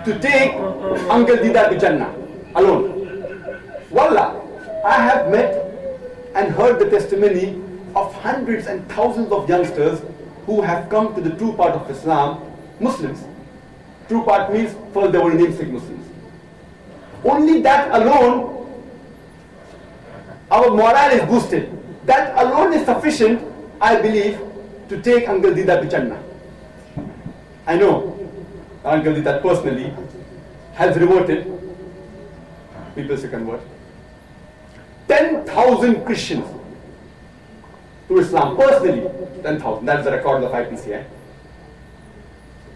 to take Uncle Deedat to Jannah alone. Wallah, I have met and heard the testimony of hundreds and thousands of youngsters who have come to the true part of Islam, Muslims. True part means first they were namesake Muslims. Only that alone, our morale is boosted. That alone is sufficient, I believe, to take Uncle Deedat to Jannah. I know Uncle Deedat personally has reverted people to convert 10,000 Christians to Islam, personally 10,000, that's the record of IPCI,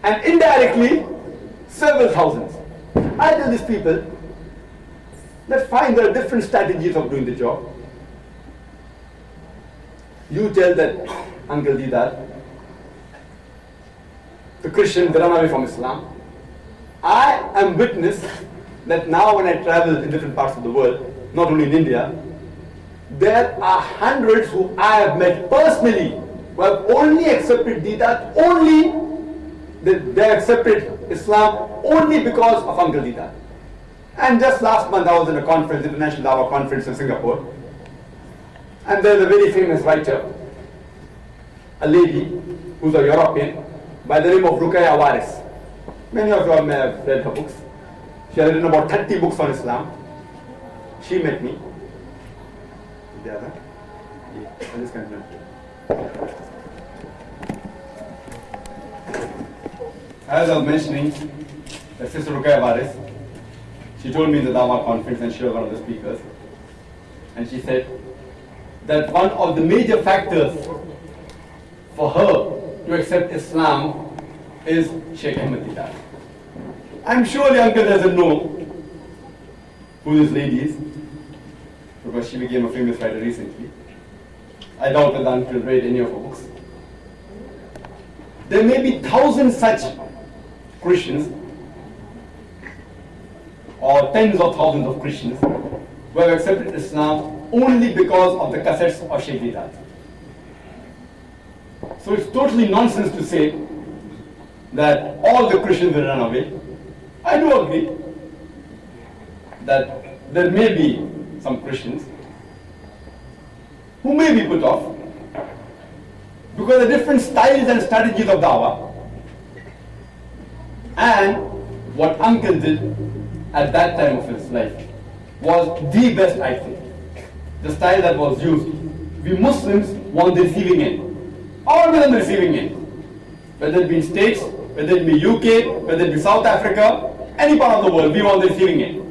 and indirectly several thousands. I tell these people that fine, there are different strategies of doing the job. You tell that Uncle Deedat, the Christians, they run away from Islam. I am witness that now when I travel in different parts of the world, not only in India, there are hundreds who I have met personally who have only accepted Deedat, they accepted Islam only because of Uncle Deedat. And just last month I was in a conference, International Daaee conference in Singapore, and there's a very famous writer, a lady who's a European by the name of Waris. Many of you may have read her books. She has written about 30 books on Islam. She met me. I'll just continue. As I was mentioning, Sister Waris, she told me in the Daaee conference, and she was one of the speakers, and she said that one of the major factors for her to accept Islam is Sheikh Ahmed Deedat. I'm sure the uncle doesn't know who this lady is, because she became a famous writer recently. I doubt that the uncle read any of her books. There may be thousands such Christians, or tens of thousands of Christians, who have accepted Islam only because of the cassettes of Sheikh Deedat. So it's totally nonsense to say that all the Christians will run away. I do agree that there may be some Christians who may be put off because the different styles and strategies of Dawah, and what Uncle did at that time of his life was the best, I think. The style that was used. We Muslims want the receiving end. Always on the receiving end. Whether it be in States, whether it be UK, whether it be South Africa, any part of the world, we want the receiving end.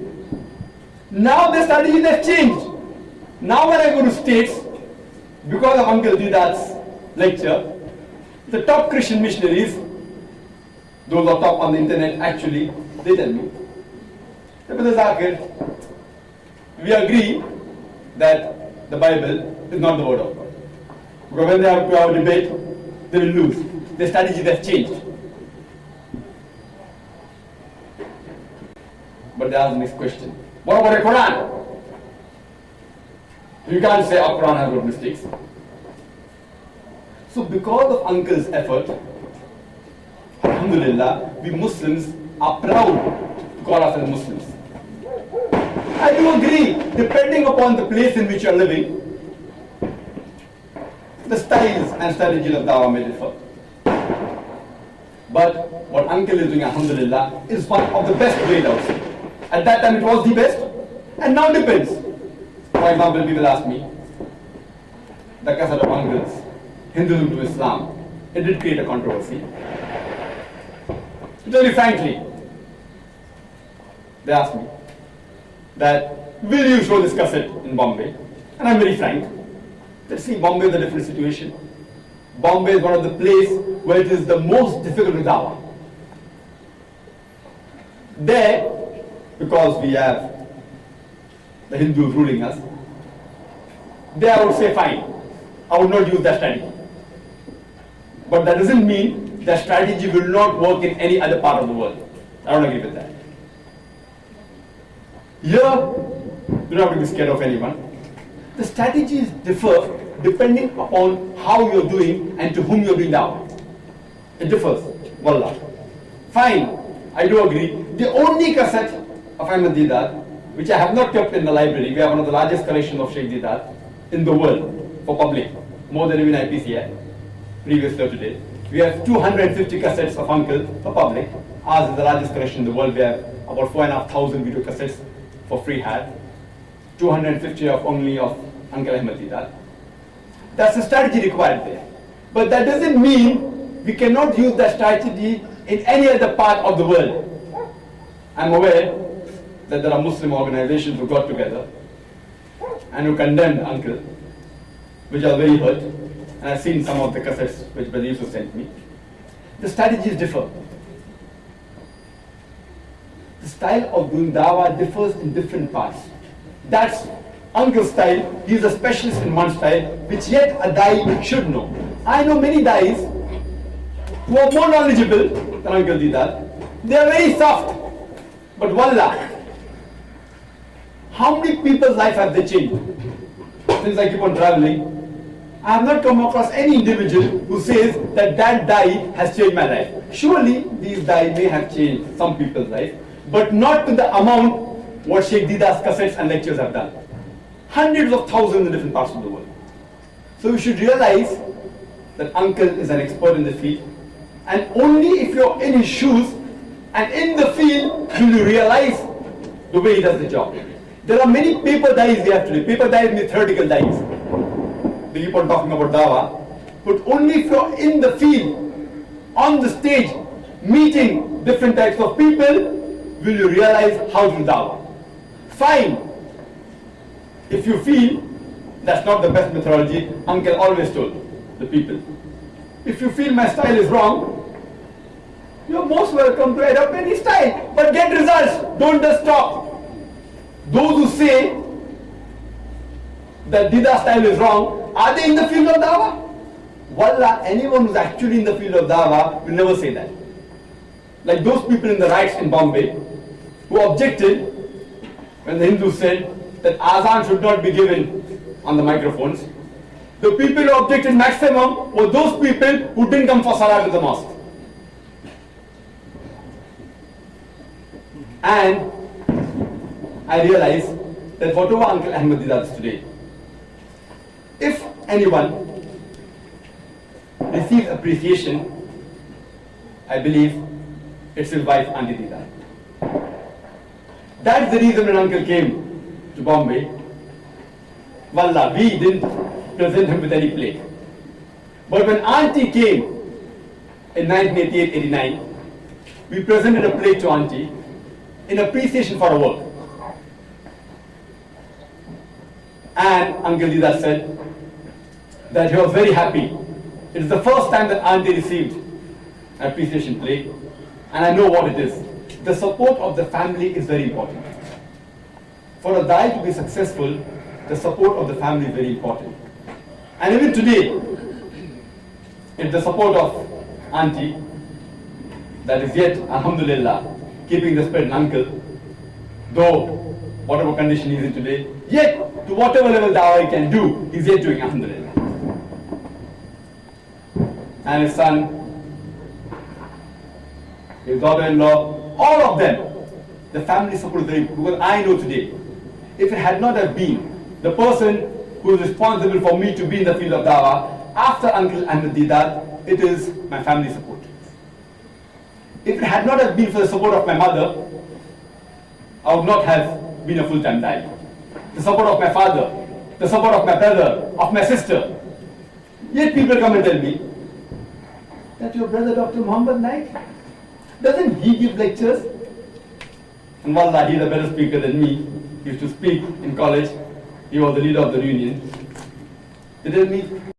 Now the strategy has changed. Now when I go to States, because of Uncle Deedat's lecture, the top Christian missionaries, those who are top on the internet, actually, they tell me, Brother Zakir, we agree that the Bible is not the word of God. Because when they have to have a debate, they will lose. The strategy has changed. But they ask the next question. What about the Quran? You can't say our Quran has got mistakes. So because of Uncle's effort, Alhamdulillah, we Muslims are proud to call ourselves Muslims. I do agree, depending upon the place in which you are living, the styles and strategies of Dawah may differ. But what Uncle is doing, Alhamdulillah, is one of the best ways out. At that time it was the best, and now depends. For example, people ask me, the cassette of Uncle's, Hinduism to Islam, it did create a controversy. Very frankly, they asked me that, will you show this cassette in Bombay? And I'm very frank. Let's see, Bombay is a different situation. Bombay is one of the places where it is the most difficult to Dawah. There, because we have the Hindus ruling us, there I would say fine, I would not use that strategy. But that doesn't mean that strategy will not work in any other part of the world. I don't agree with that. Here, you don't have to be scared of anyone. The strategies differ depending upon how you're doing and to whom you're doing dawah. It differs. Wallah. Fine. I do agree. The only cassette of Ahmed Deedat, which I have not kept in the library, we have one of the largest collections of Sheikh Deedat in the world for public, more than even IPCI, previously or today. We have 250 cassettes of Uncle for public. Ours is the largest collection in the world. We have about 4,500 video cassettes for free had. 250 of only of Uncle Ahmed Deedat. That's the strategy required there. But that doesn't mean we cannot use that strategy in any other part of the world. I'm aware that there are Muslim organizations who got together and who condemned Uncle, which are very hurt. And I've seen some of the cassettes which Brother Yusuf sent me. The strategies differ. The style of doing dawah differs in different parts. That's Uncle's style. He's a specialist in one style, which yet a Daaee should know. I know many Daa'is who are more knowledgeable than Uncle Deedat. They are very soft. But wallah, how many people's life have they changed? Since I keep on traveling, I have not come across any individual who says that that Daaee has changed my life. Surely these Daaee may have changed some people's life, but not to the amount what Sheikh Deedat's cassettes and lectures have done. Hundreds of thousands in different parts of the world. So you should realize that Uncle is an expert in the field, and only if you're in his shoes and in the field will you realize the way he does the job. There are many paper Daa'es we have today. Paper Daa'es means theoretical Daa'es. They keep on talking about dawah, but only if you're in the field, on the stage, meeting different types of people, will you realize how to do dawah. Fine. If you feel that's not the best methodology, Uncle always told the people. If you feel my style is wrong, you're most welcome to adopt any style, but get results. Don't just talk. Those who say that Deedat's style is wrong, are they in the field of dawah? Wallah, anyone who's actually in the field of dawah will never say that. Like those people in the riots in Bombay who objected when the Hindus said that azan should not be given on the microphones. The people who objected maximum were those people who didn't come for salat in the mosque. And I realized that whatever Uncle Ahmed Deedat is today, if anyone receives appreciation, I believe it's his wife, Auntie Deedat. That's the reason when Uncle came to Bombay, wallah, we didn't present him with any plate. But when Auntie came in 1988-89, we presented a plate to Auntie in appreciation for her work. And Uncle Deedat said that he was very happy. It is the first time that Auntie received an appreciation plate, and I know what it is. The support of the family is very important. For a Daaee to be successful, the support of the family is very important. And even today, it's the support of Auntie that is yet, alhamdulillah, keeping the spirit in Uncle, though whatever condition he's in today, yet to whatever level dawah he can do, he's yet doing, alhamdulillah. And his son, his daughter-in-law, all of them, the family support is very important. Because I know today, if it had not have been the person who is responsible for me to be in the field of dawah, after Uncle Ahmed Deedat, it is my family support. If it had not have been for the support of my mother, I would not have been a full-time Daaee. The support of my father, the support of my brother, of my sister. Yet people come and tell me that your brother Dr. Muhammad Naik, doesn't he give lectures? And wallah, he's a better speaker than me. He used to speak in college. He was the leader of the union. They tell me,